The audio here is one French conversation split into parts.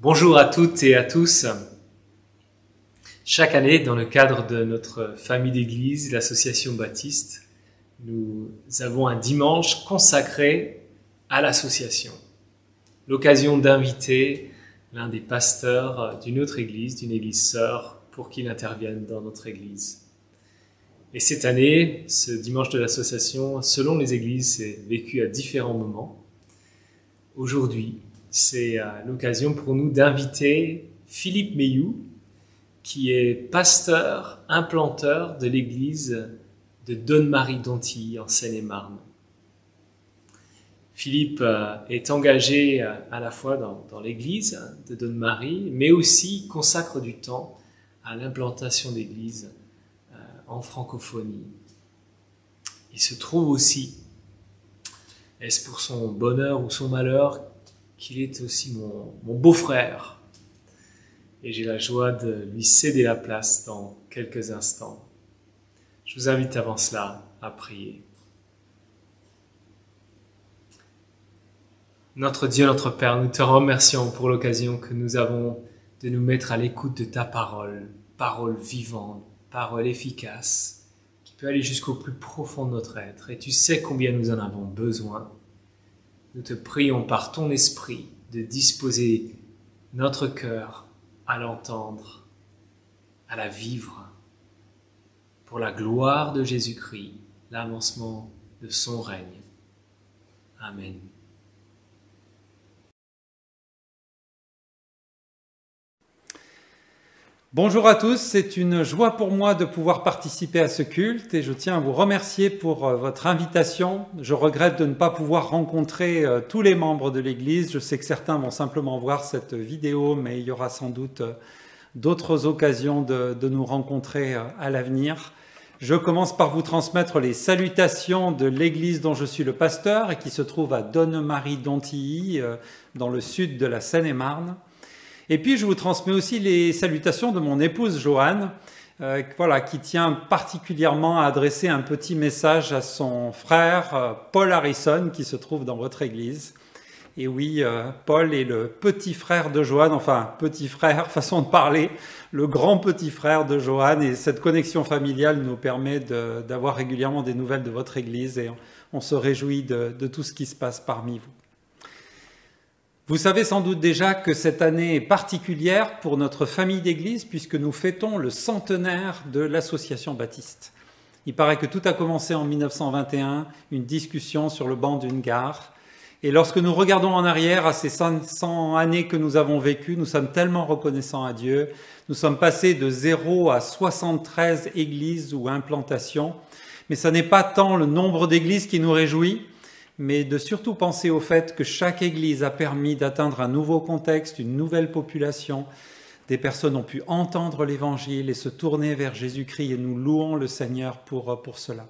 Bonjour à toutes et à tous. Chaque année, dans le cadre de notre famille d'église, l'association baptiste, nous avons un dimanche consacré à l'association. L'occasion d'inviter l'un des pasteurs d'une autre église, d'une église sœur, pour qu'il intervienne dans notre église. Et cette année, ce dimanche de l'association, selon les églises, c'est vécu à différents moments. Aujourd'hui, c'est l'occasion pour nous d'inviter Philippe Meilloux, qui est pasteur, implanteur de l'église de Donne-Marie-Dontilly en Seine-et-Marne. Philippe est engagé à la fois dans l'église de Donne-Marie, mais aussi consacre du temps à l'implantation d'églises en francophonie. Il se trouve aussi, est-ce pour son bonheur ou son malheur, qu'il est aussi mon beau-frère. Et j'ai la joie de lui céder la place dans quelques instants. Je vous invite avant cela à prier. Notre Dieu, notre Père, nous te remercions pour l'occasion que nous avons de nous mettre à l'écoute de ta parole, parole vivante, parole efficace, qui peut aller jusqu'au plus profond de notre être. Et tu sais combien nous en avons besoin. Nous te prions par ton esprit de disposer notre cœur à l'entendre, à la vivre, pour la gloire de Jésus-Christ, l'avancement de son règne. Amen. Bonjour à tous, c'est une joie pour moi de pouvoir participer à ce culte et je tiens à vous remercier pour votre invitation. Je regrette de ne pas pouvoir rencontrer tous les membres de l'Église. Je sais que certains vont simplement voir cette vidéo, mais il y aura sans doute d'autres occasions de nous rencontrer à l'avenir. Je commence par vous transmettre les salutations de l'Église dont je suis le pasteur et qui se trouve à Donne-Marie-Dontilly, dans le sud de la Seine-et-Marne. Et puis, je vous transmets aussi les salutations de mon épouse Joanne, qui tient particulièrement à adresser un petit message à son frère Paul Harrison, qui se trouve dans votre église. Et oui, Paul est le petit frère de Joanne, enfin, petit frère, façon de parler, le grand petit frère de Joanne. Et cette connexion familiale nous permet d'avoir régulièrement des nouvelles de votre église et on se réjouit de tout ce qui se passe parmi vous. Vous savez sans doute déjà que cette année est particulière pour notre famille d'église puisque nous fêtons le centenaire de l'association baptiste. Il paraît que tout a commencé en 1921, une discussion sur le banc d'une gare. Et lorsque nous regardons en arrière à ces 100 années que nous avons vécues, nous sommes tellement reconnaissants à Dieu. Nous sommes passés de 0 à 73 églises ou implantations. Mais ce n'est pas tant le nombre d'églises qui nous réjouit, mais de surtout penser au fait que chaque église a permis d'atteindre un nouveau contexte, une nouvelle population. Des personnes ont pu entendre l'évangile et se tourner vers Jésus-Christ et nous louons le Seigneur pour cela.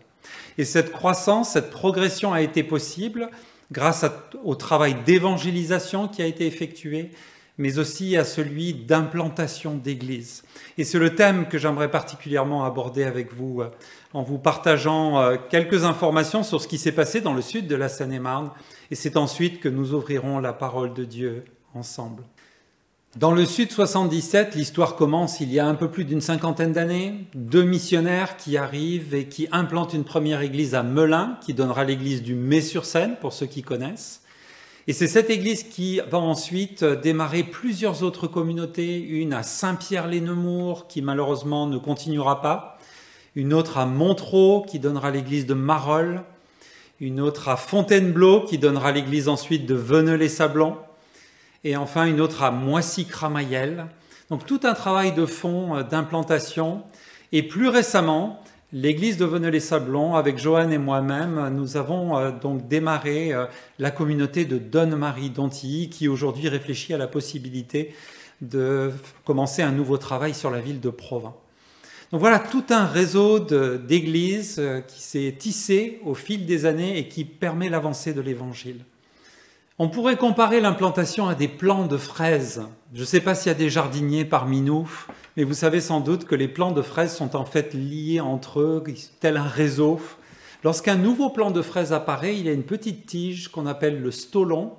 Et cette croissance, cette progression a été possible grâce au travail d'évangélisation qui a été effectué, mais aussi à celui d'implantation d'églises. Et c'est le thème que j'aimerais particulièrement aborder avec vous en vous partageant quelques informations sur ce qui s'est passé dans le sud de la Seine-et-Marne. Et c'est ensuite que nous ouvrirons la parole de Dieu ensemble. Dans le sud 77, l'histoire commence il y a un peu plus d'une cinquantaine d'années. 2 missionnaires qui arrivent et qui implantent une première église à Melun, qui donnera l'église du Mets-sur-Seine, pour ceux qui connaissent. Et c'est cette église qui va ensuite démarrer plusieurs autres communautés, une à Saint-Pierre-les-Nemours, qui malheureusement ne continuera pas, une autre à Montereau, qui donnera l'église de Marolles, une autre à Fontainebleau, qui donnera l'église ensuite de Veneux-les-Sablons, et enfin une autre à Moissy-Cramayel. Donc tout un travail de fond d'implantation, et plus récemment, l'église de Veneux-les-Sablons, avec Joanne et moi-même, nous avons donc démarré la communauté de Donne-Marie-Dontilly qui aujourd'hui réfléchit à la possibilité de commencer un nouveau travail sur la ville de Provins. Donc voilà tout un réseau d'églises qui s'est tissé au fil des années et qui permet l'avancée de l'évangile. On pourrait comparer l'implantation à des plants de fraises. Je ne sais pas s'il y a des jardiniers parmi nous, mais vous savez sans doute que les plants de fraises sont en fait liés entre eux, tel un réseau. Lorsqu'un nouveau plant de fraises apparaît, il y a une petite tige qu'on appelle le stolon,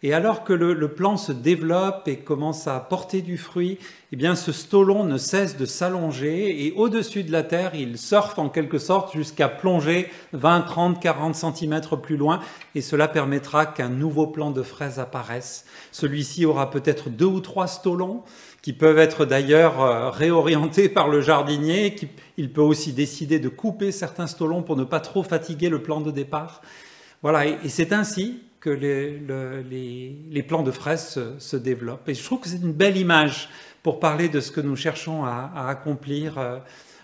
Et alors que le plan se développe et commence à porter du fruit, eh bien ce stolon ne cesse de s'allonger et au-dessus de la terre, il surfe en quelque sorte jusqu'à plonger 20, 30, 40 cm plus loin et cela permettra qu'un nouveau plant de fraises apparaisse. Celui-ci aura peut-être 2 ou 3 stolons qui peuvent être d'ailleurs réorientés par le jardinier. Il peut aussi décider de couper certains stolons pour ne pas trop fatiguer le plant de départ. Voilà, et c'est ainsi que les plants de fraises se développent. Et je trouve que c'est une belle image pour parler de ce que nous cherchons à accomplir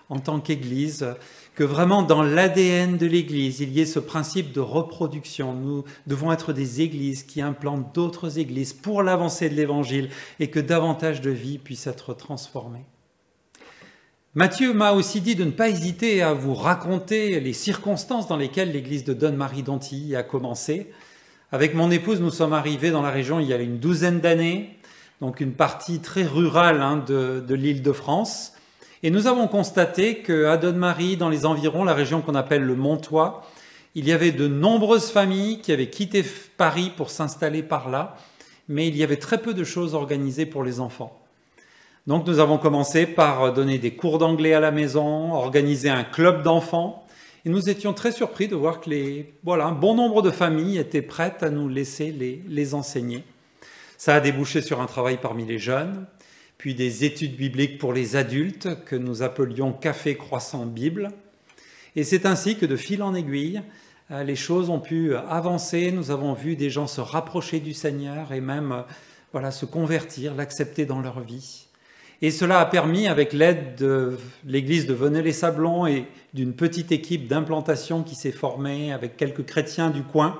en tant qu'Église, que vraiment dans l'ADN de l'Église, il y ait ce principe de reproduction. Nous devons être des églises qui implantent d'autres églises pour l'avancée de l'Évangile et que davantage de vies puissent être transformées. Matthieu m'a aussi dit de ne pas hésiter à vous raconter les circonstances dans lesquelles l'église de Donne-Marie-d'Antilly a commencé. Avec mon épouse, nous sommes arrivés dans la région il y a une douzaine d'années, donc une partie très rurale de l'Île-de-France. Et nous avons constaté qu'à Donne-Marie, dans les environs, la région qu'on appelle le Montois, il y avait de nombreuses familles qui avaient quitté Paris pour s'installer par là, mais il y avait très peu de choses organisées pour les enfants. Donc nous avons commencé par donner des cours d'anglais à la maison, organiser un club d'enfants. Et nous étions très surpris de voir que un bon nombre de familles étaient prêtes à nous laisser les enseigner. Ça a débouché sur un travail parmi les jeunes, puis des études bibliques pour les adultes que nous appelions Café Croissant Bible. Et c'est ainsi que de fil en aiguille, les choses ont pu avancer. Nous avons vu des gens se rapprocher du Seigneur et même se convertir, l'accepter dans leur vie. Et cela a permis, avec l'aide de l'église de Venay-les-Sablons et d'une petite équipe d'implantation qui s'est formée avec quelques chrétiens du coin,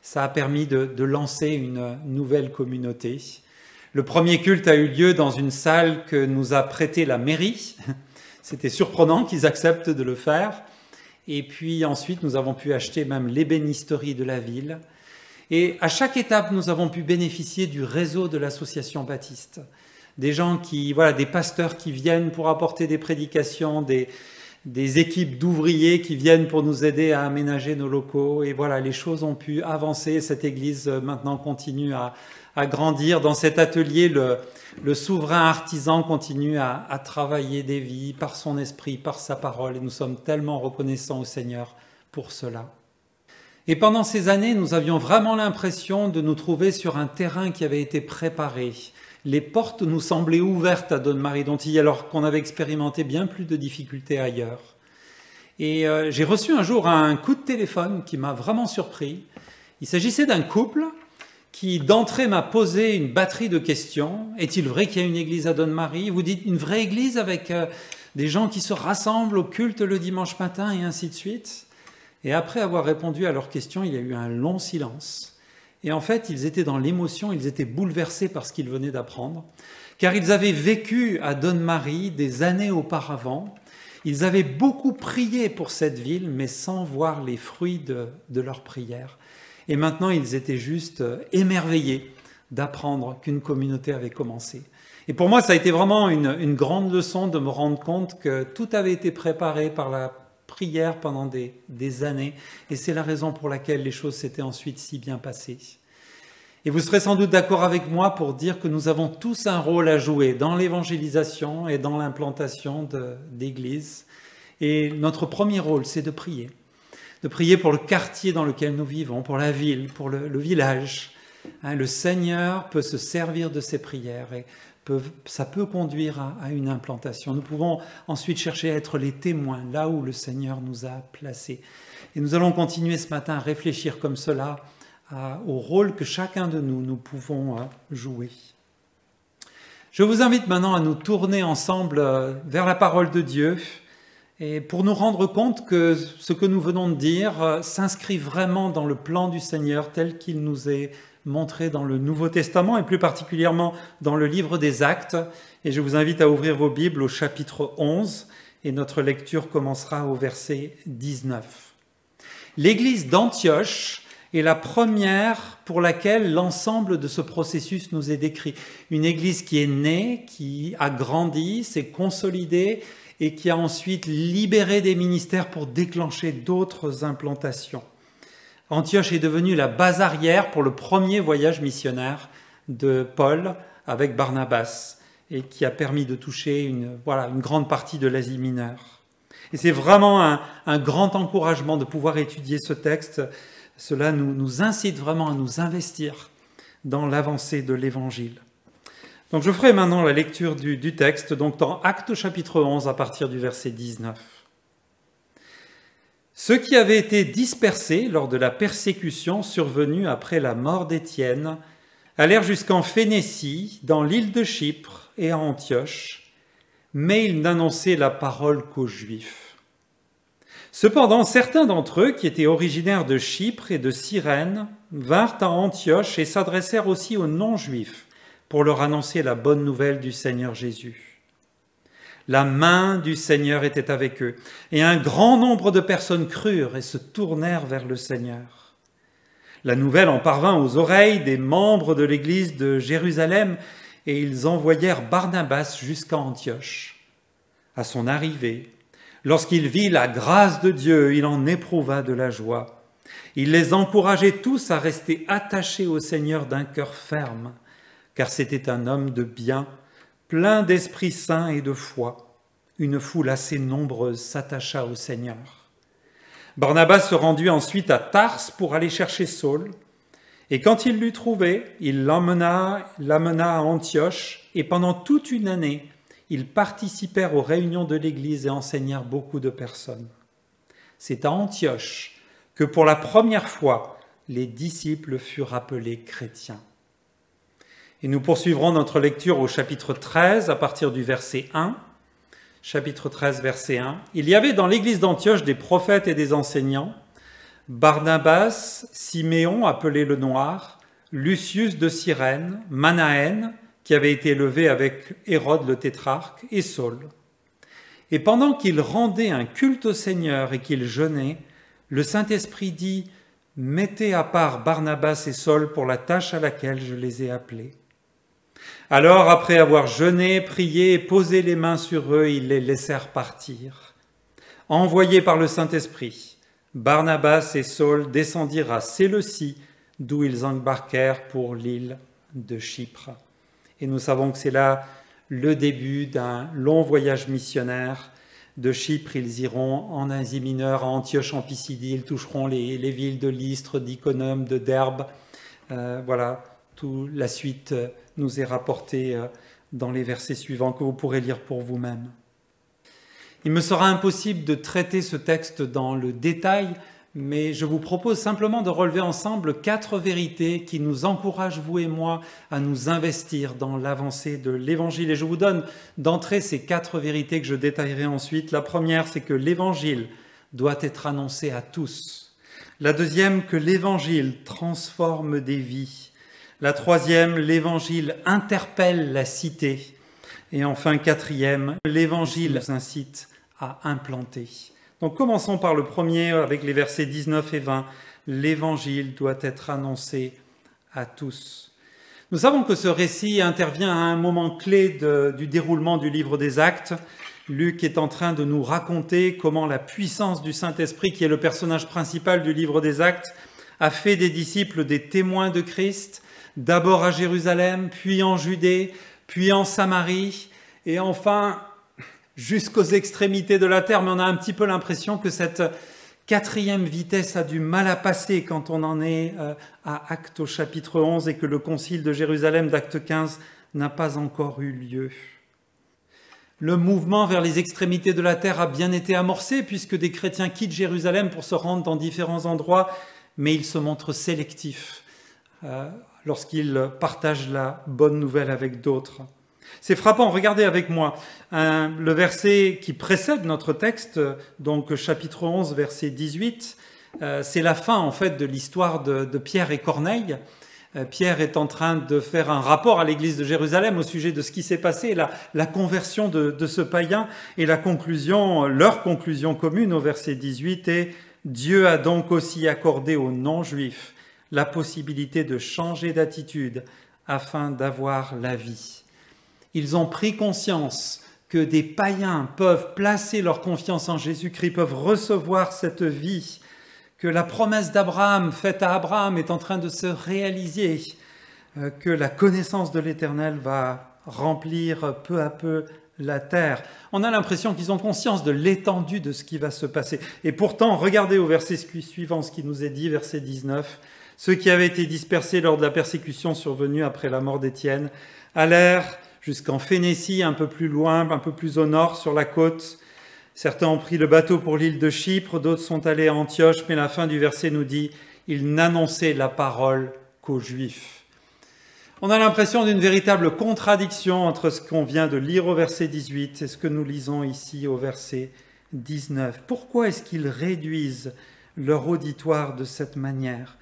ça a permis de lancer une nouvelle communauté. Le premier culte a eu lieu dans une salle que nous a prêtée la mairie. C'était surprenant qu'ils acceptent de le faire. Et puis ensuite, nous avons pu acheter même l'ébénisterie de la ville. Et à chaque étape, nous avons pu bénéficier du réseau de l'association baptiste. Des gens des pasteurs qui viennent pour apporter des prédications, des équipes d'ouvriers qui viennent pour nous aider à aménager nos locaux. Et voilà, les choses ont pu avancer. Cette église maintenant continue à grandir. Dans cet atelier, le souverain artisan continue à travailler des vies par son esprit, par sa parole. Et nous sommes tellement reconnaissants au Seigneur pour cela. Et pendant ces années, nous avions vraiment l'impression de nous trouver sur un terrain qui avait été préparé. Les portes nous semblaient ouvertes à Donne-Marie-d'Antilly alors qu'on avait expérimenté bien plus de difficultés ailleurs. Et j'ai reçu un jour un coup de téléphone qui m'a vraiment surpris. Il s'agissait d'un couple qui d'entrée m'a posé une batterie de questions. Est-il vrai qu'il y a une église à Donne-Marie? Vous dites une vraie église avec des gens qui se rassemblent au culte le dimanche matin et ainsi de suite? Et après avoir répondu à leurs questions, il y a eu un long silence. Et en fait, ils étaient dans l'émotion, ils étaient bouleversés par ce qu'ils venaient d'apprendre, car ils avaient vécu à Donne-Marie des années auparavant. Ils avaient beaucoup prié pour cette ville, mais sans voir les fruits de leur prière. Et maintenant, ils étaient juste émerveillés d'apprendre qu'une communauté avait commencé. Et pour moi, ça a été vraiment une grande leçon de me rendre compte que tout avait été préparé par la prière pendant des années, et c'est la raison pour laquelle les choses s'étaient ensuite si bien passées. Et vous serez sans doute d'accord avec moi pour dire que nous avons tous un rôle à jouer dans l'évangélisation et dans l'implantation d'églises. Et notre premier rôle, c'est de prier. De prier pour le quartier dans lequel nous vivons, pour la ville, pour le village. Le Seigneur peut se servir de ces prières et ça peut conduire à une implantation. Nous pouvons ensuite chercher à être les témoins là où le Seigneur nous a placés. Et nous allons continuer ce matin à réfléchir comme cela au rôle que chacun de nous pouvons jouer. Je vous invite maintenant à nous tourner ensemble vers la parole de Dieu et pour nous rendre compte que ce que nous venons de dire s'inscrit vraiment dans le plan du Seigneur tel qu'il nous est montré dans le Nouveau Testament et plus particulièrement dans le livre des Actes. Et je vous invite à ouvrir vos Bibles au chapitre 11 et notre lecture commencera au verset 19. L'église d'Antioche est la première pour laquelle l'ensemble de ce processus nous est décrit. Une église qui est née, qui a grandi, s'est consolidée et qui a ensuite libéré des ministères pour déclencher d'autres implantations. Antioche est devenue la base arrière pour le premier voyage missionnaire de Paul avec Barnabas et qui a permis de toucher une grande partie de l'Asie mineure. Et c'est vraiment un grand encouragement de pouvoir étudier ce texte. Cela nous incite vraiment à nous investir dans l'avancée de l'Évangile. Donc je ferai maintenant la lecture du texte, donc dans Actes chapitre 11 à partir du verset 19. Ceux qui avaient été dispersés lors de la persécution survenue après la mort d'Étienne allèrent jusqu'en Phénicie, dans l'île de Chypre et à Antioche, mais ils n'annonçaient la parole qu'aux Juifs. Cependant, certains d'entre eux, qui étaient originaires de Chypre et de Cyrène, vinrent à Antioche et s'adressèrent aussi aux non-juifs pour leur annoncer la bonne nouvelle du Seigneur Jésus. La main du Seigneur était avec eux, et un grand nombre de personnes crurent et se tournèrent vers le Seigneur. La nouvelle en parvint aux oreilles des membres de l'église de Jérusalem, et ils envoyèrent Barnabas jusqu'à Antioche. À son arrivée, lorsqu'il vit la grâce de Dieu, il en éprouva de la joie. Il les encourageait tous à rester attachés au Seigneur d'un cœur ferme, car c'était un homme de bien, plein d'Esprit Saint et de foi. Une foule assez nombreuse s'attacha au Seigneur. Barnabas se rendit ensuite à Tarse pour aller chercher Saul, et quand il l'eut trouvé, il l'amena à Antioche, et pendant toute une année, ils participèrent aux réunions de l'Église et enseignèrent beaucoup de personnes. C'est à Antioche que pour la première fois, les disciples furent appelés chrétiens. Et nous poursuivrons notre lecture au chapitre 13 à partir du verset 1. Chapitre 13, verset 1. Il y avait dans l'église d'Antioche des prophètes et des enseignants, Barnabas, Siméon, appelé le Noir, Lucius de Cyrène, Manaën, qui avait été élevé avec Hérode le tétrarque, et Saul. Et pendant qu'ils rendaient un culte au Seigneur et qu'ils jeûnaient, le Saint-Esprit dit « Mettez à part Barnabas et Saul pour la tâche à laquelle je les ai appelés. » Alors, après avoir jeûné, prié et posé les mains sur eux, ils les laissèrent partir. Envoyés par le Saint-Esprit, Barnabas et Saul descendirent à Séleucie, d'où ils embarquèrent pour l'île de Chypre. Et nous savons que c'est là le début d'un long voyage missionnaire. De Chypre, ils iront en Asie mineure, à Antioche en Pisidie, ils toucheront les villes de Lystre, d'Iconium, de Derbe. Toute la suite nous est rapportée dans les versets suivants que vous pourrez lire pour vous-même. Il me sera impossible de traiter ce texte dans le détail, mais je vous propose simplement de relever ensemble 4 vérités qui nous encouragent, vous et moi, à nous investir dans l'avancée de l'Évangile. Et je vous donne d'entrée ces 4 vérités que je détaillerai ensuite. La première, c'est que l'Évangile doit être annoncé à tous. La deuxième, que l'Évangile transforme des vies. La troisième, l'Évangile interpelle la cité. Et enfin, 4e, l'Évangile nous incite à implanter. Donc commençons par le premier avec les versets 19 et 20. L'Évangile doit être annoncé à tous. Nous savons que ce récit intervient à un moment clé du déroulement du livre des Actes. Luc est en train de nous raconter comment la puissance du Saint-Esprit, qui est le personnage principal du livre des Actes, a fait des disciples des témoins de Christ, d'abord à Jérusalem, puis en Judée, puis en Samarie, et enfin jusqu'aux extrémités de la terre. Mais on a un petit peu l'impression que cette 4e vitesse a du mal à passer quand on en est à Actes au chapitre 11 et que le concile de Jérusalem d'Acte 15 n'a pas encore eu lieu. Le mouvement vers les extrémités de la terre a bien été amorcé puisque des chrétiens quittent Jérusalem pour se rendre dans différents endroits, mais ils se montrent sélectifs lorsqu'ils partagent la bonne nouvelle avec d'autres. C'est frappant, regardez avec moi le verset qui précède notre texte, donc chapitre 11, verset 18. C'est la fin en fait de l'histoire de Pierre et Corneille. Pierre est en train de faire un rapport à l'église de Jérusalem au sujet de ce qui s'est passé, la conversion de ce païen, et leur conclusion commune au verset 18 est « Dieu a donc aussi accordé aux non-juifs la possibilité de changer d'attitude afin d'avoir la vie. » Ils ont pris conscience que des païens peuvent placer leur confiance en Jésus-Christ, peuvent recevoir cette vie que la promesse d'Abraham faite à Abraham est en train de se réaliser, que la connaissance de l'Éternel va remplir peu à peu la terre. On a l'impression qu'ils ont conscience de l'étendue de ce qui va se passer. Et pourtant, regardez au verset suivant ce qui nous est dit, verset 19. « Ceux qui avaient été dispersés lors de la persécution survenue après la mort d'Étienne allèrent jusqu'en Phénicie, un peu plus loin, un peu plus au nord, sur la côte. Certains ont pris le bateau pour l'île de Chypre, d'autres sont allés à Antioche, mais la fin du verset nous dit « Ils n'annonçaient la parole qu'aux Juifs ». On a l'impression d'une véritable contradiction entre ce qu'on vient de lire au verset 18 et ce que nous lisons ici au verset 19. Pourquoi est-ce qu'ils réduisent leur auditoire de cette manière?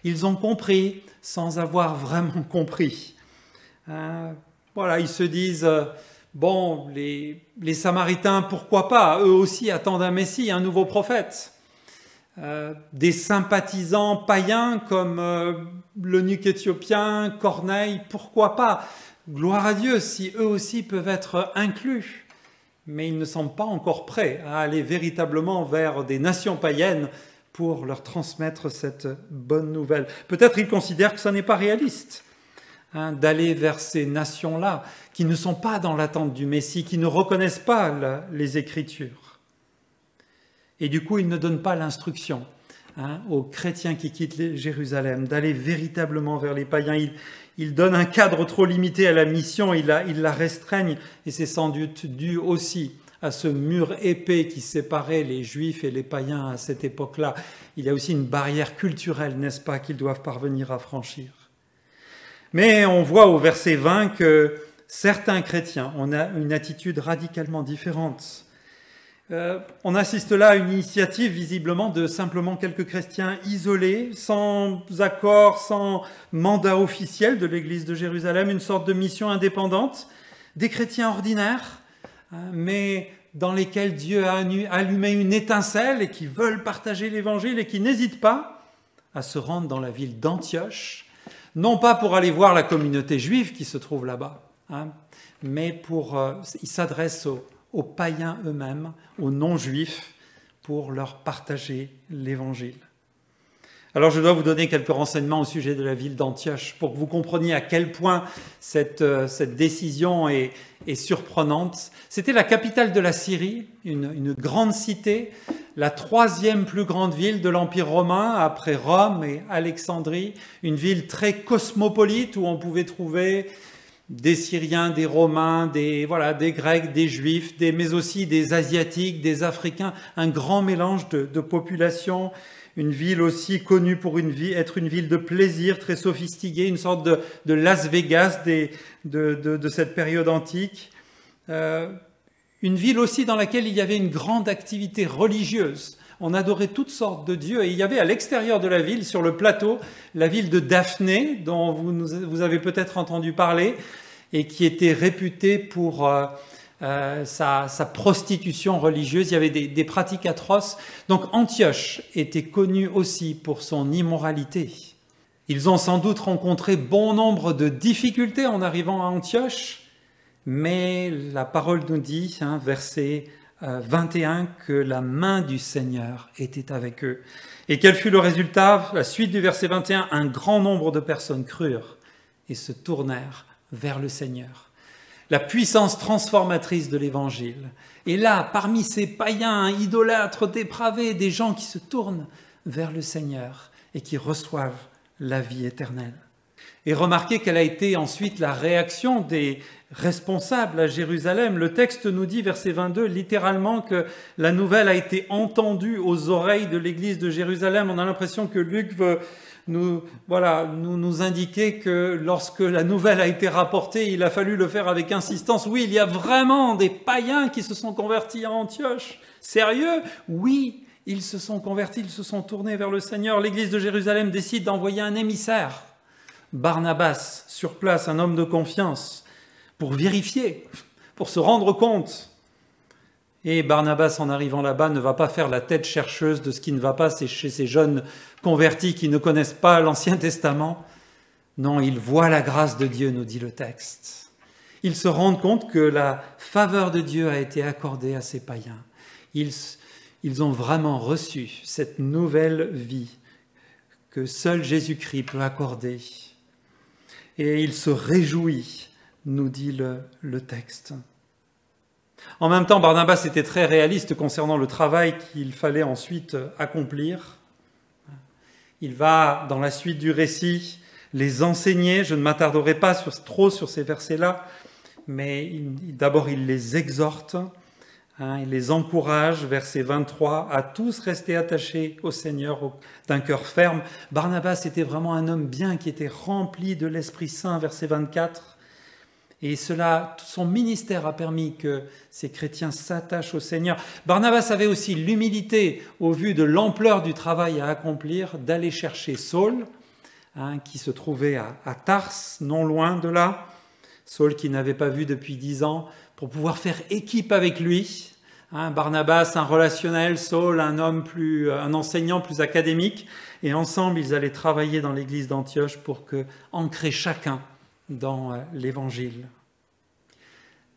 Ils ont compris sans avoir vraiment compris. Voilà, ils se disent, bon, les Samaritains, pourquoi pas? Eux aussi attendent un Messie, un nouveau prophète. Des sympathisants païens comme l'eunuque éthiopien, Corneille, pourquoi pas? Gloire à Dieu si eux aussi peuvent être inclus. Mais ils ne semblent pas encore prêts à aller véritablement vers des nations païennes pour leur transmettre cette bonne nouvelle. Peut-être ils considèrent que ça n'est pas réaliste d'aller vers ces nations-là, qui ne sont pas dans l'attente du Messie, qui ne reconnaissent pas les Écritures. Et du coup, ils ne donnent pas l'instruction aux chrétiens qui quittent Jérusalem d'aller véritablement vers les païens. Ils donnent un cadre trop limité à la mission, ils la restreignent, et c'est sans doute dû aussi à ce mur épais qui séparait les Juifs et les païens à cette époque-là. Il y a aussi une barrière culturelle, n'est-ce pas, qu'ils doivent parvenir à franchir. Mais on voit au verset 20 que certains chrétiens ont une attitude radicalement différente. On assiste là à une initiative visiblement de simplement quelques chrétiens isolés, sans accord, sans mandat officiel de l'Église de Jérusalem, une sorte de mission indépendante, des chrétiens ordinaires, mais dans lesquels Dieu a allumé une étincelle et qui veulent partager l'Évangile et qui n'hésitent pas à se rendre dans la ville d'Antioche, non pas pour aller voir la communauté juive qui se trouve là-bas, mais ils s'adressent aux païens eux-mêmes, aux non-juifs, pour leur partager l'Évangile. Alors je dois vous donner quelques renseignements au sujet de la ville d'Antioche pour que vous compreniez à quel point cette décision est surprenante. C'était la capitale de la Syrie, une grande cité, la 3e plus grande ville de l'Empire romain après Rome et Alexandrie, une ville très cosmopolite où on pouvait trouver des Syriens, des Romains, des Grecs, des Juifs, mais aussi des Asiatiques, des Africains, un grand mélange de populations. Une ville aussi connue pour être une ville de plaisir, très sophistiquée, une sorte de Las Vegas de cette période antique. Une ville aussi dans laquelle il y avait une grande activité religieuse. On adorait toutes sortes de dieux. Et il y avait à l'extérieur de la ville, sur le plateau, la ville de Daphné, dont vous avez peut-être entendu parler, et qui était réputée pour sa prostitution religieuse. Il y avait des pratiques atroces. Donc Antioche était connue aussi pour son immoralité. Ils ont sans doute rencontré bon nombre de difficultés en arrivant à Antioche, mais la parole nous dit, verset 21, que la main du Seigneur était avec eux. Et quel fut le résultat? La suite du verset 21, un grand nombre de personnes crurent et se tournèrent vers le Seigneur. La puissance transformatrice de l'Évangile. Et là, parmi ces païens, idolâtres, dépravés, des gens qui se tournent vers le Seigneur et qui reçoivent la vie éternelle. Et remarquez quelle a été ensuite la réaction des responsables à Jérusalem. Le texte nous dit, verset 22, littéralement que la nouvelle a été entendue aux oreilles de l'église de Jérusalem. On a l'impression que Luc veut nous indiquer que lorsque la nouvelle a été rapportée, il a fallu le faire avec insistance. Oui, il y a vraiment des païens qui se sont convertis à Antioche. Sérieux? Oui, ils se sont convertis, ils se sont tournés vers le Seigneur. L'église de Jérusalem décide d'envoyer un émissaire, Barnabas, sur place, un homme de confiance, pour vérifier, pour se rendre compte. Et Barnabas, en arrivant là-bas, ne va pas faire la tête chercheuse de ce qui ne va pas chez ces jeunes convertis qui ne connaissent pas l'Ancien Testament. Non, il voit la grâce de Dieu, nous dit le texte. Ils se rendent compte que la faveur de Dieu a été accordée à ces païens. ils ont vraiment reçu cette nouvelle vie que seul Jésus-Christ peut accorder. Et il se réjouit, nous dit le texte. En même temps, Barnabas était très réaliste concernant le travail qu'il fallait ensuite accomplir. Il va, dans la suite du récit, les enseigner. Je ne m'attarderai pas trop sur ces versets-là, mais d'abord il les exhorte, il les encourage, verset 23, à tous rester attachés au Seigneur d'un cœur ferme. Barnabas était vraiment un homme bien qui était rempli de l'Esprit Saint, verset 24. Et cela, son ministère a permis que ces chrétiens s'attachent au Seigneur. Barnabas avait aussi l'humilité, au vu de l'ampleur du travail à accomplir, d'aller chercher Saul, qui se trouvait à Tars, non loin de là. Saul qui n'avait pas vu depuis 10 ans, pour pouvoir faire équipe avec lui. Barnabas, un relationnel, Saul, un enseignant plus académique. Et ensemble, ils allaient travailler dans l'église d'Antioche pour ancrer chacun dans l'Évangile.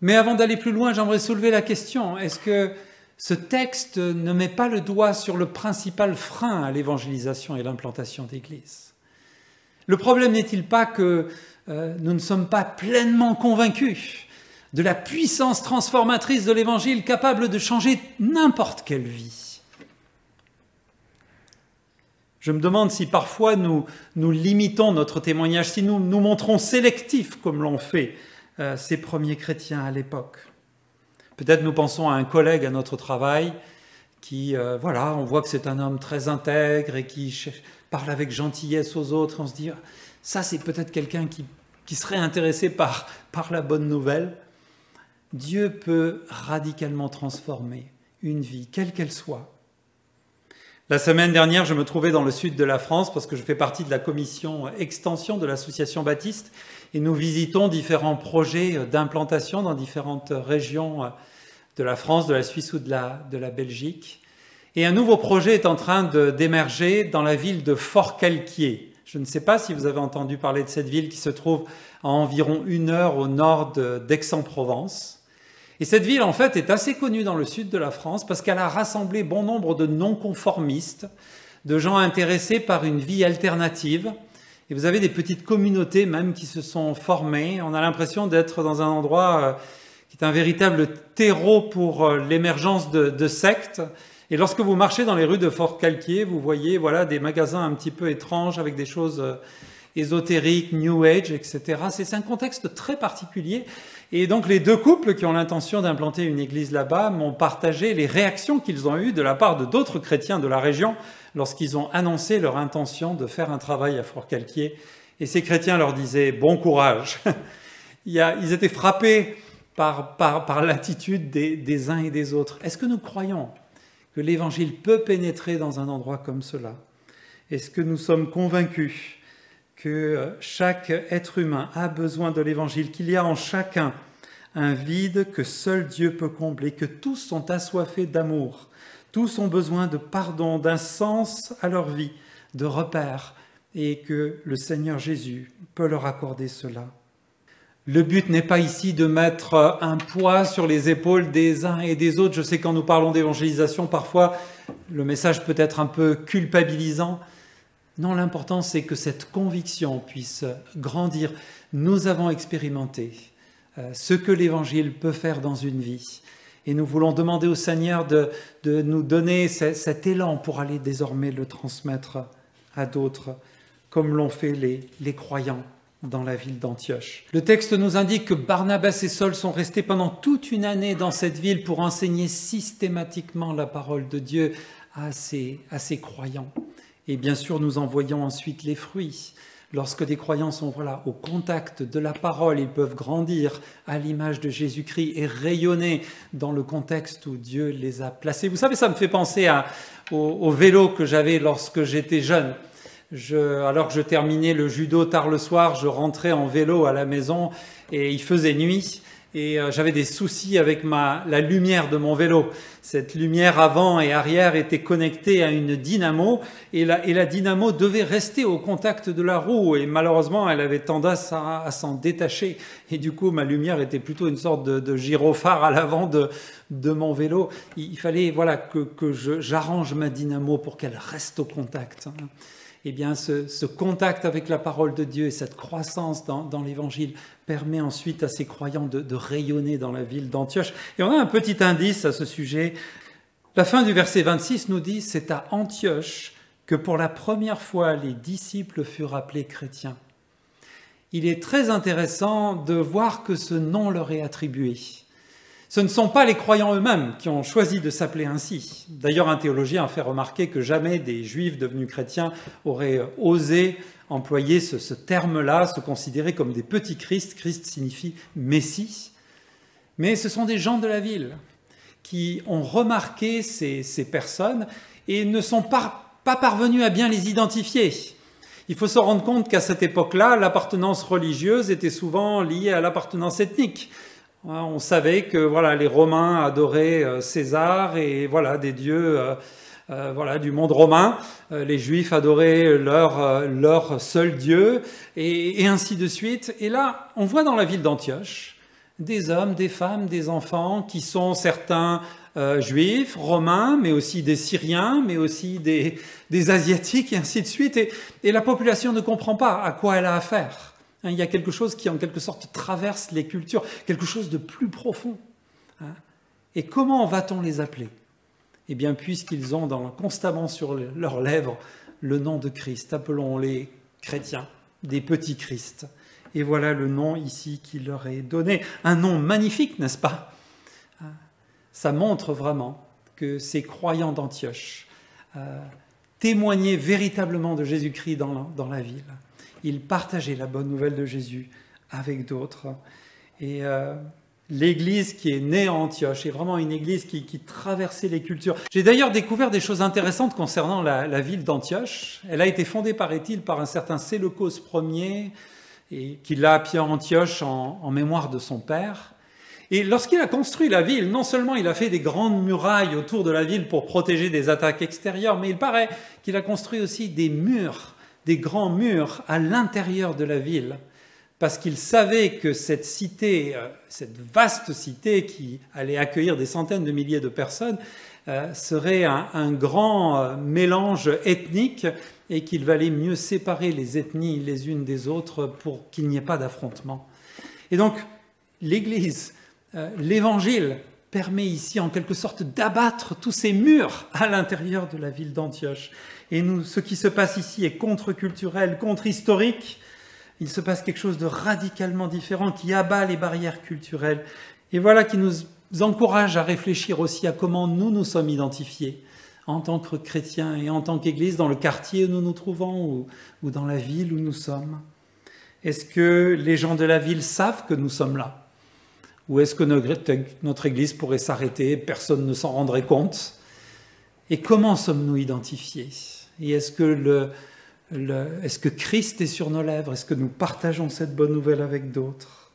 Mais avant d'aller plus loin, j'aimerais soulever la question, est-ce que ce texte ne met pas le doigt sur le principal frein à l'évangélisation et l'implantation d'églises? Le problème n'est-il pas que nous ne sommes pas pleinement convaincus de la puissance transformatrice de l'Évangile capable de changer n'importe quelle vie? Je me demande si parfois nous limitons notre témoignage, si nous nous montrons sélectifs comme l'ont fait ces premiers chrétiens à l'époque. Peut-être nous pensons à un collègue à notre travail qui, on voit que c'est un homme très intègre et qui parle avec gentillesse aux autres. On se dit, ça c'est peut-être quelqu'un qui serait intéressé par la bonne nouvelle. Dieu peut radicalement transformer une vie, quelle qu'elle soit. La semaine dernière, je me trouvais dans le sud de la France parce que je fais partie de la commission extension de l'association baptiste et nous visitons différents projets d'implantation dans différentes régions de la France, de la Suisse ou de la Belgique. Et un nouveau projet est en train d'émerger dans la ville de Forcalquier. Je ne sais pas si vous avez entendu parler de cette ville qui se trouve à environ 1 heure au nord d'Aix-en-Provence. Et cette ville, en fait, est assez connue dans le sud de la France parce qu'elle a rassemblé bon nombre de non-conformistes, de gens intéressés par une vie alternative. Et vous avez des petites communautés même qui se sont formées. On a l'impression d'être dans un endroit qui est un véritable terreau pour l'émergence de sectes. Et lorsque vous marchez dans les rues de Forcalquier, vous voyez des magasins un petit peu étranges avec des choses ésotériques, New Age, etc. C'est un contexte très particulier. Et donc les deux couples qui ont l'intention d'implanter une église là-bas m'ont partagé les réactions qu'ils ont eues de la part de d'autres chrétiens de la région lorsqu'ils ont annoncé leur intention de faire un travail à Forcalquier. Et ces chrétiens leur disaient « bon courage ». Ils étaient frappés par l'attitude des uns et des autres. Est-ce que nous croyons que l'Évangile peut pénétrer dans un endroit comme cela? Est-ce que nous sommes convaincus que chaque être humain a besoin de l'Évangile, qu'il y a en chacun un vide que seul Dieu peut combler, que tous sont assoiffés d'amour, tous ont besoin de pardon, d'un sens à leur vie, de repères, et que le Seigneur Jésus peut leur accorder cela. Le but n'est pas ici de mettre un poids sur les épaules des uns et des autres. Je sais que quand nous parlons d'évangélisation, parfois le message peut être un peu culpabilisant. Non, l'important c'est que cette conviction puisse grandir. Nous avons expérimenté ce que l'Évangile peut faire dans une vie. Et nous voulons demander au Seigneur de nous donner cet élan pour aller désormais le transmettre à d'autres, comme l'ont fait les croyants dans la ville d'Antioche. Le texte nous indique que Barnabas et Saul sont restés pendant toute une année dans cette ville pour enseigner systématiquement la parole de Dieu à ces croyants. Et bien sûr, nous en voyons ensuite les fruits. Lorsque des croyants sont au contact de la parole, ils peuvent grandir à l'image de Jésus-Christ et rayonner dans le contexte où Dieu les a placés. Vous savez, ça me fait penser au vélo que j'avais lorsque j'étais jeune. Alors que je terminais le judo tard le soir, je rentrais en vélo à la maison et il faisait nuit. et j'avais des soucis avec la lumière de mon vélo. Cette lumière avant et arrière était connectée à une dynamo et la dynamo devait rester au contact de la roue et malheureusement elle avait tendance à s'en détacher et du coup ma lumière était plutôt une sorte de gyrophare à l'avant de mon vélo. Il fallait voilà, que j'arrange ma dynamo pour qu'elle reste au contact. Eh bien, ce contact avec la parole de Dieu et cette croissance dans l'Évangile permet ensuite à ces croyants de rayonner dans la ville d'Antioche. Et on a un petit indice à ce sujet. La fin du verset 26 nous dit « C'est à Antioche que pour la première fois les disciples furent appelés chrétiens ». Il est très intéressant de voir que ce nom leur est attribué. Ce ne sont pas les croyants eux-mêmes qui ont choisi de s'appeler ainsi. D'ailleurs, un théologien a fait remarquer que jamais des juifs devenus chrétiens auraient osé employer ce terme-là, se considérer comme des petits Christ. Christ signifie Messie. Mais ce sont des gens de la ville qui ont remarqué ces personnes et ne sont pas parvenus à bien les identifier. Il faut se rendre compte qu'à cette époque-là, l'appartenance religieuse était souvent liée à l'appartenance ethnique. On savait que voilà, les Romains adoraient César et voilà, des dieux voilà, du monde romain. Les Juifs adoraient leur seul Dieu et ainsi de suite. Et là, on voit dans la ville d'Antioche des hommes, des femmes, des enfants qui sont certains Juifs, Romains, mais aussi des Syriens, mais aussi des Asiatiques et ainsi de suite. Et la population ne comprend pas à quoi elle a affaire. Il y a quelque chose qui, en quelque sorte, traverse les cultures, quelque chose de plus profond. Et comment va-t-on les appeler? Eh bien, puisqu'ils ont constamment sur leurs lèvres le nom de Christ, appelons-les chrétiens, des petits Christ. Et voilà le nom ici qui leur est donné. Un nom magnifique, n'est-ce pas? Ça montre vraiment que ces croyants d'Antioche témoignaient véritablement de Jésus-Christ dans la ville. Ils partageaient la bonne nouvelle de Jésus avec d'autres. Et l'église qui est née à Antioche est vraiment une église qui traversait les cultures. J'ai d'ailleurs découvert des choses intéressantes concernant la ville d'Antioche. Elle a été fondée, paraît-il, par un certain Séleucos Ier, et qui l'a appelée Antioche en mémoire de son père. Et lorsqu'il a construit la ville, non seulement il a fait des grandes murailles autour de la ville pour protéger des attaques extérieures, mais il paraît qu'il a construit aussi des murs, des grands murs à l'intérieur de la ville, parce qu'il savait que cette cité, cette vaste cité qui allait accueillir des centaines de milliers de personnes, serait un grand mélange ethnique et qu'il valait mieux séparer les ethnies les unes des autres pour qu'il n'y ait pas d'affrontement. Et donc, l'Église, l'Évangile permet ici en quelque sorte d'abattre tous ces murs à l'intérieur de la ville d'Antioche. Et ce qui se passe ici est contre-culturel, contre-historique. Il se passe quelque chose de radicalement différent qui abat les barrières culturelles. Et voilà qui nous encourage à réfléchir aussi à comment nous sommes identifiés en tant que chrétiens et en tant qu'Église dans le quartier où nous nous trouvons ou dans la ville où nous sommes. Est-ce que les gens de la ville savent que nous sommes là? Ou est-ce que notre Église pourrait s'arrêter, personne ne s'en rendrait compte? Et comment sommes-nous identifiés? Et est-ce que Christ est sur nos lèvres? Est-ce que nous partageons cette bonne nouvelle avec d'autres?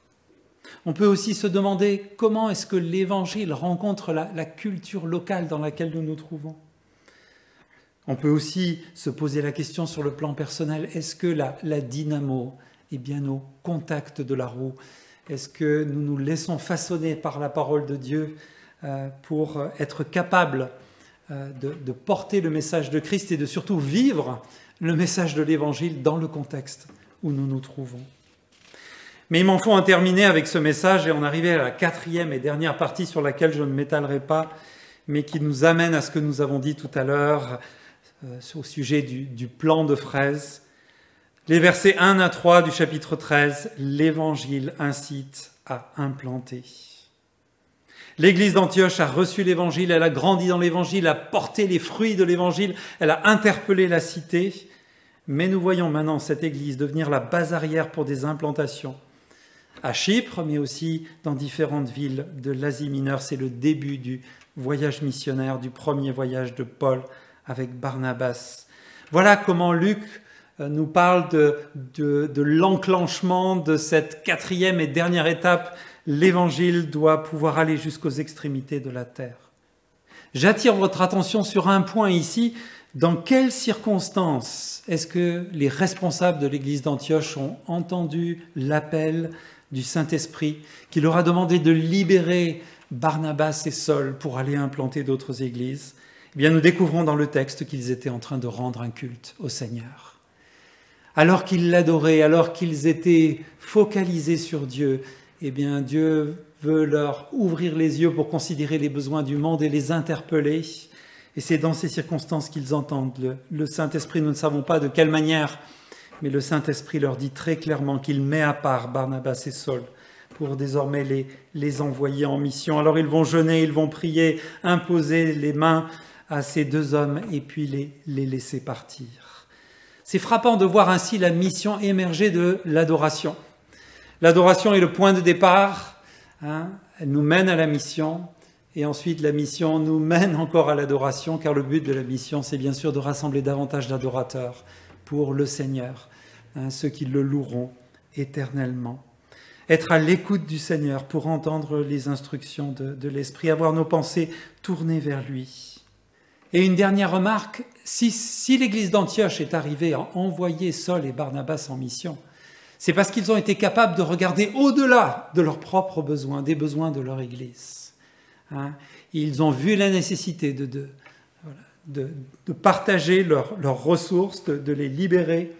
On peut aussi se demander comment est-ce que l'Évangile rencontre la culture locale dans laquelle nous nous trouvons. On peut aussi se poser la question sur le plan personnel, est-ce que la dynamo est bien au contact de la roue? Est-ce que nous nous laissons façonner par la parole de Dieu pour être capables de porter le message de Christ et de surtout vivre le message de l'Évangile dans le contexte où nous nous trouvons? Mais il m'en faut en terminer avec ce message et en arriver à la quatrième et dernière partie sur laquelle je ne m'étalerai pas, mais qui nous amène à ce que nous avons dit tout à l'heure au sujet du plant de fraises. Les versets 1 à 3 du chapitre 13, l'Évangile incite à implanter. L'Église d'Antioche a reçu l'Évangile, elle a grandi dans l'Évangile, a porté les fruits de l'Évangile, elle a interpellé la cité. Mais nous voyons maintenant cette Église devenir la base arrière pour des implantations à Chypre, mais aussi dans différentes villes de l'Asie mineure. C'est le début du voyage missionnaire, du premier voyage de Paul avec Barnabas. Voilà comment Luc nous parle de l'enclenchement de cette quatrième et dernière étape, l'évangile doit pouvoir aller jusqu'aux extrémités de la terre. J'attire votre attention sur un point ici. Dans quelles circonstances est-ce que les responsables de l'église d'Antioche ont entendu l'appel du Saint-Esprit qui leur a demandé de libérer Barnabas et Saul pour aller implanter d'autres églises? Eh bien, nous découvrons dans le texte qu'ils étaient en train de rendre un culte au Seigneur. Alors qu'ils l'adoraient, alors qu'ils étaient focalisés sur Dieu, eh bien, Dieu veut leur ouvrir les yeux pour considérer les besoins du monde et les interpeller. Et c'est dans ces circonstances qu'ils entendent le Saint-Esprit. Nous ne savons pas de quelle manière, mais le Saint-Esprit leur dit très clairement qu'il met à part Barnabas et Saul pour désormais les envoyer en mission. Alors ils vont jeûner, ils vont prier, imposer les mains à ces deux hommes et puis les laisser partir. C'est frappant de voir ainsi la mission émerger de l'adoration. L'adoration est le point de départ, elle nous mène à la mission. Et ensuite, la mission nous mène encore à l'adoration, car le but de la mission, c'est bien sûr de rassembler davantage d'adorateurs pour le Seigneur, ceux qui le loueront éternellement. Être à l'écoute du Seigneur pour entendre les instructions de l'Esprit, avoir nos pensées tournées vers lui. Et une dernière remarque, si l'église d'Antioche est arrivée à envoyer Saul et Barnabas en mission, c'est parce qu'ils ont été capables de regarder au-delà de leurs propres besoins, des besoins de leur église. Ils ont vu la nécessité de partager leurs ressources, de les libérer.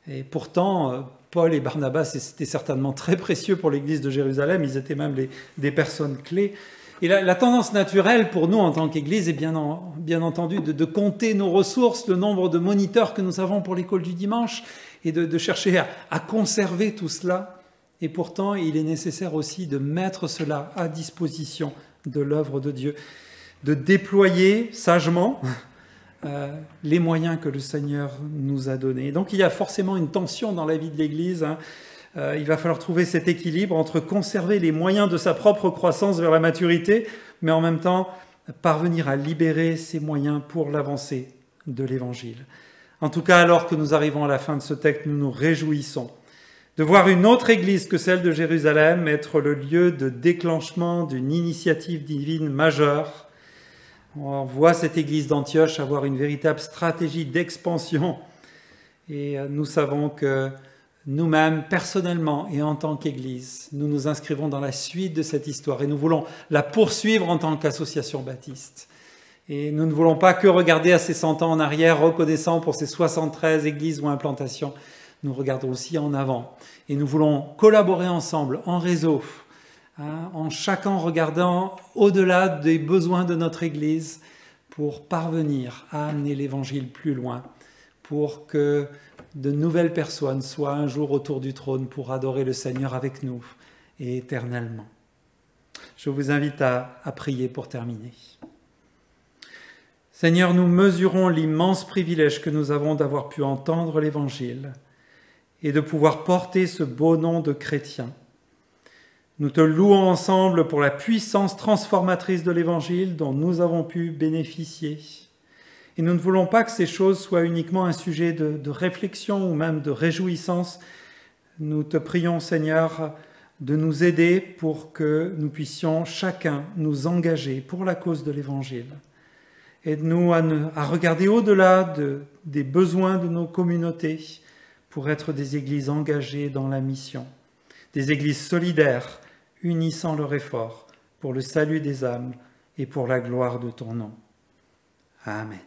Et pourtant, Paul et Barnabas, c'était certainement très précieux pour l'église de Jérusalem. Ils étaient même des personnes clés. Et la tendance naturelle pour nous en tant qu'église est bien entendu de compter nos ressources, le nombre de moniteurs que nous avons pour l'école du dimanche, et de chercher à conserver tout cela. Et pourtant, il est nécessaire aussi de mettre cela à disposition de l'œuvre de Dieu, de déployer sagement les moyens que le Seigneur nous a donnés. Donc il y a forcément une tension dans la vie de l'Église. Il va falloir trouver cet équilibre entre conserver les moyens de sa propre croissance vers la maturité, mais en même temps parvenir à libérer ces moyens pour l'avancée de l'Évangile. En tout cas, alors que nous arrivons à la fin de ce texte, nous nous réjouissons de voir une autre église que celle de Jérusalem être le lieu de déclenchement d'une initiative divine majeure. On voit cette église d'Antioche avoir une véritable stratégie d'expansion et nous savons que nous-mêmes, personnellement et en tant qu'église, nous nous inscrivons dans la suite de cette histoire et nous voulons la poursuivre en tant qu'association baptiste. Et nous ne voulons pas que regarder à ces 100 ans en arrière, reconnaissant pour ces 73 églises ou implantations. Nous regardons aussi en avant et nous voulons collaborer ensemble en réseau, en chacun regardant au-delà des besoins de notre Église pour parvenir à amener l'Évangile plus loin, pour que de nouvelles personnes soient un jour autour du trône pour adorer le Seigneur avec nous et éternellement. Je vous invite à prier pour terminer. Seigneur, nous mesurons l'immense privilège que nous avons d'avoir pu entendre l'Évangile et de pouvoir porter ce beau nom de chrétien. Nous te louons ensemble pour la puissance transformatrice de l'Évangile dont nous avons pu bénéficier. Et nous ne voulons pas que ces choses soient uniquement un sujet de réflexion ou même de réjouissance. Nous te prions, Seigneur, de nous aider pour que nous puissions chacun nous engager pour la cause de l'Évangile. Aide-nous à regarder au-delà des besoins de nos communautés pour être des églises engagées dans la mission, des églises solidaires, unissant leurs efforts pour le salut des âmes et pour la gloire de ton nom. Amen.